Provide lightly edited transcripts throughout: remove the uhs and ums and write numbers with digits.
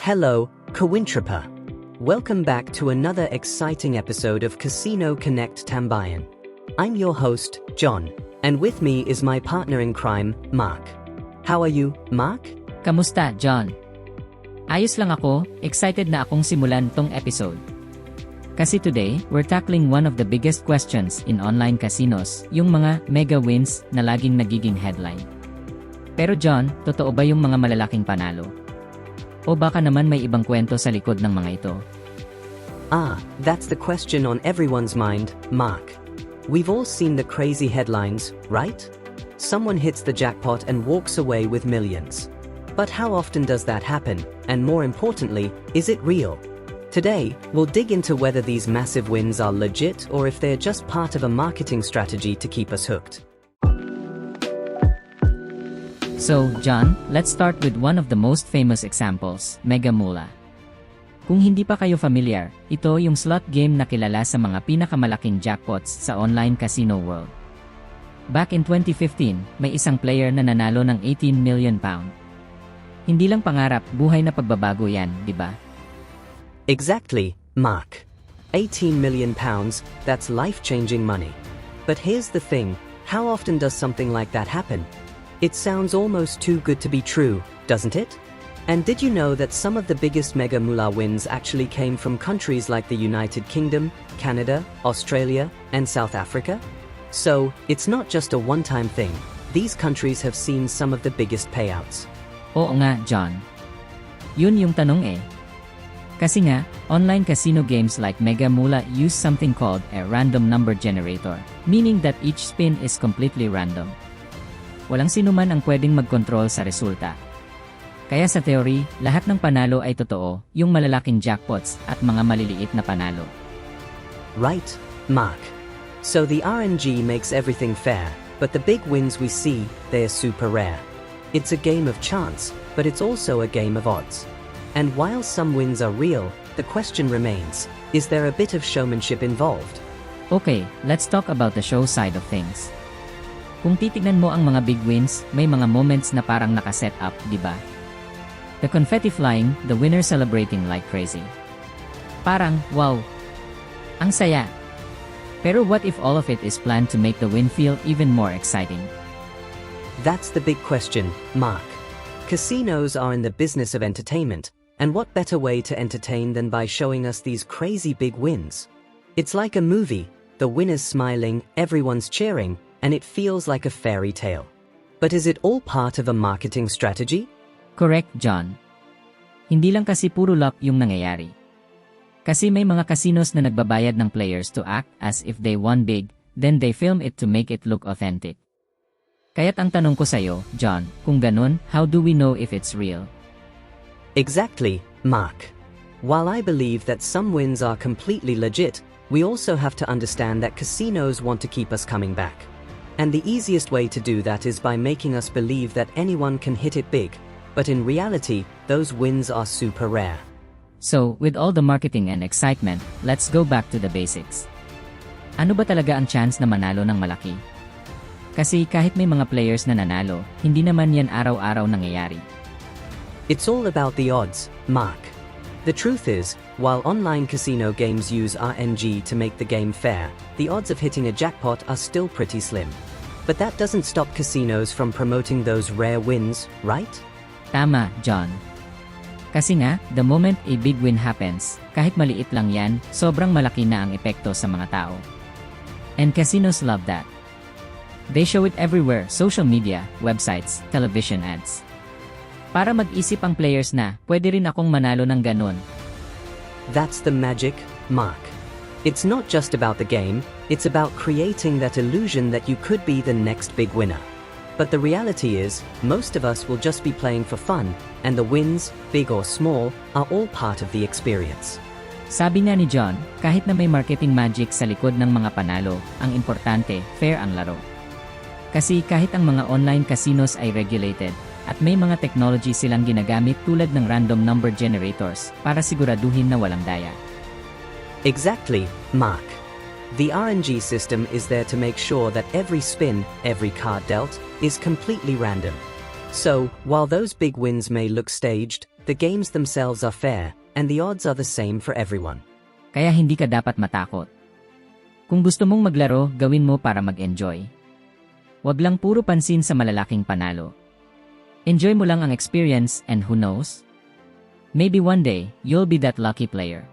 Hello, Kawintrapa. Welcome back to another exciting episode of Casino Connect Tambayan. I'm your host, John, and with me is my partner in crime, Mark. How are you, Mark? Kamusta, John? Ayos lang ako, excited na akong simulan tong episode. Kasi today, we're tackling one of the biggest questions in online casinos, yung mga mega wins na laging nagiging headline. Pero John, totoo ba yung mga malalaking panalo? O baka naman may ibang kwento sa likod ng mga ito? That's the question on everyone's mind, Mark. We've all seen the crazy headlines, right? Someone hits the jackpot and walks away with millions. But how often does that happen? And more importantly, is it real? Today, we'll dig into whether these massive wins are legit or if they're just part of a marketing strategy to keep us hooked. So, John, let's start with one of the most famous examples, Mega Moolah. Kung hindi pa kayo familiar, ito yung slot game na kilala sa mga pinakamalaking jackpots sa online casino world. Back in 2015, may isang player na nanalo ng £18 million. Hindi lang pangarap, buhay na pagbabago yan, di ba? Exactly, Mark. £18 million, that's life-changing money. But here's the thing, how often does something like that happen? It sounds almost too good to be true, doesn't it? And did you know that some of the biggest Mega Moolah wins actually came from countries like the United Kingdom, Canada, Australia, and South Africa? So, it's not just a one-time thing. These countries have seen some of the biggest payouts. Oo nga, John. Yun yung tanong eh. Kasi nga, online casino games like Mega Moolah use something called a random number generator, meaning that each spin is completely random. Walang sino man ang pwedeng mag-control sa resulta. Kaya sa theory, lahat ng panalo ay totoo, yung malalaking jackpots at mga maliliit na panalo. Right, Mark. So the RNG makes everything fair, but the big wins we see, they're super rare. It's a game of chance, but it's also a game of odds. And while some wins are real, the question remains, is there a bit of showmanship involved? Okay, let's talk about the show side of things. Kung titignan mo ang mga big wins, may mga moments na parang nakaset up, di ba? The confetti flying, the winner celebrating like crazy. Parang, wow! Ang saya! Pero what if all of it is planned to make the win feel even more exciting? That's the big question, Mark. Casinos are in the business of entertainment, and what better way to entertain than by showing us these crazy big wins? It's like a movie, the winner's smiling, everyone's cheering, and it feels like a fairy tale. But is it all part of a marketing strategy? Correct, John. Hindi lang kasi puro luck yung nangyayari. Kasi may mga casinos na nagbabayad ng players to act as if they won big, then they film it to make it look authentic. Kaya't ang tanong ko sa'yo, John, kung ganun, how do we know if it's real? Exactly, Mark. While I believe that some wins are completely legit, we also have to understand that casinos want to keep us coming back. And the easiest way to do that is by making us believe that anyone can hit it big, but in reality, those wins are super rare. So, with all the marketing and excitement, let's go back to the basics. Ano ba talaga ang chance na manalo ng malaki? Kasi kahit may mga players na nanalo, hindi naman yan araw-araw nangyayari. It's all about the odds, Mark. The truth is, while online casino games use RNG to make the game fair, the odds of hitting a jackpot are still pretty slim. But that doesn't stop casinos from promoting those rare wins, right? Tama, John. Kasi nga, the moment a big win happens, kahit maliit lang yan, sobrang malaki na ang epekto sa mga tao. And casinos love that. They show it everywhere, social media, websites, television ads. Para mag-isip ang players na, pwede rin akong manalo ng ganun. That's the magic, Mark. It's not just about the game, it's about creating that illusion that you could be the next big winner. But the reality is, most of us will just be playing for fun, and the wins, big or small, are all part of the experience. Sabi nga ni John, kahit na may marketing magic sa likod ng mga panalo, ang importante, fair ang laro. Kasi kahit ang mga online casinos ay regulated, at may mga technology silang ginagamit tulad ng random number generators para siguraduhin na walang daya. Exactly, Mark. The RNG system is there to make sure that every spin, every card dealt, is completely random. So, while those big wins may look staged, The games themselves are fair, and the odds are the same for everyone. Kaya hindi ka dapat matakot. Kung gusto mong maglaro, gawin mo para mag-enjoy. Huwag lang puro pansin sa malalaking panalo. Enjoy mo lang ang experience and who knows? Maybe one day, you'll be that lucky player.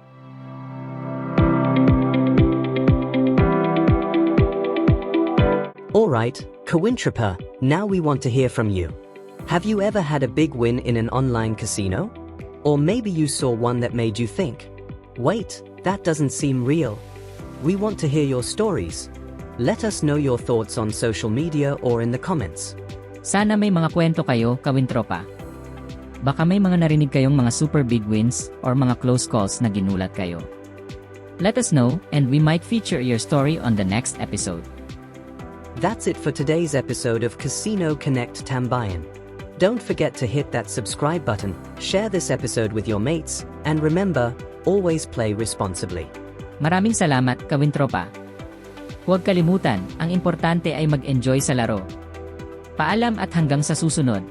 Alright, Kawintrapa, now we want to hear from you. Have you ever had a big win in an online casino? Or maybe you saw one that made you think, wait, that doesn't seem real. We want to hear your stories. Let us know your thoughts on social media or in the comments. Sana may mga kwento kayo, Kawintropa. Baka may mga narinig kayong mga super big wins or mga close calls na ginulat kayo. Let us know and we might feature your story on the next episode. That's it for today's episode of Casino Connect Tambayan. Don't forget to hit that subscribe button, share this episode with your mates, and remember, always play responsibly. Maraming salamat, Kawintropa. Huwag kalimutan, ang importante ay mag-enjoy sa laro. Paalam at hanggang sa susunod.